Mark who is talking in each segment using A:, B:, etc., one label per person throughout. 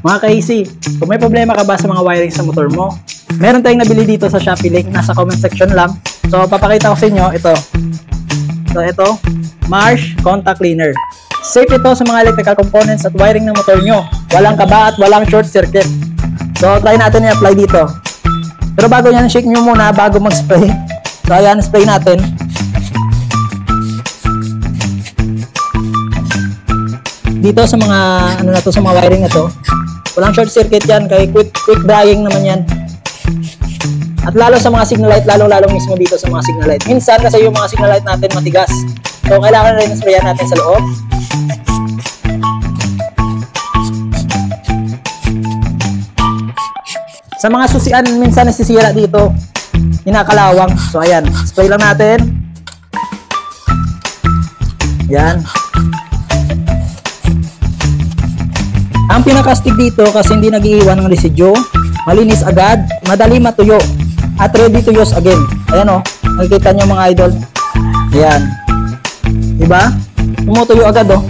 A: Mga ka-easy, kung may problema ka ba sa mga wiring sa motor mo, meron tayong nabili dito sa Shopee link, nasa comment section lang. So, papakita ko sa inyo, ito. So, ito, Marsh Contact Cleaner. Safe ito sa mga electrical components at wiring ng motor nyo. Walang kaba at walang short circuit. So, try natin i-apply dito. Pero bago yan, shake nyo muna bago mag-spray. So, ayan, spray natin. Dito sa mga, sa mga wiring na to, walang short circuit yan, kaya quick drying naman yan. At lalo sa mga signal light, lalo mismo dito sa mga signal light. Minsan kasi yung mga signal light natin matigas. So kailangan rin sprayan natin sa loob. Sa mga susian, minsan nasisira dito. Inakalawang. So ayan, spray lang natin. Yan. Ang pinakastig dito kasi hindi nag-iiwan ng residue, malinis agad, madali matuyo, at ready to use again. Ayan o, nakikita nyo mga idol. Ayan. Diba? Tumutuyo agad o.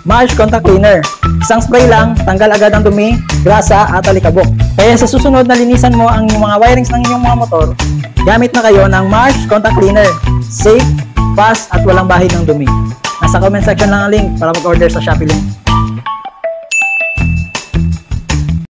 A: Marsh Contact Cleaner. Isang spray lang, tanggal agad ang dumi, grasa at alikabok. Kaya sa susunod na linisan mo ang mga wirings ng inyong mga motor, gamit na kayo ng Marsh Contact Cleaner. Safe, fast at walang bahid ng dumi. Nasa comment section lang ang link para mag-order sa Shopee link.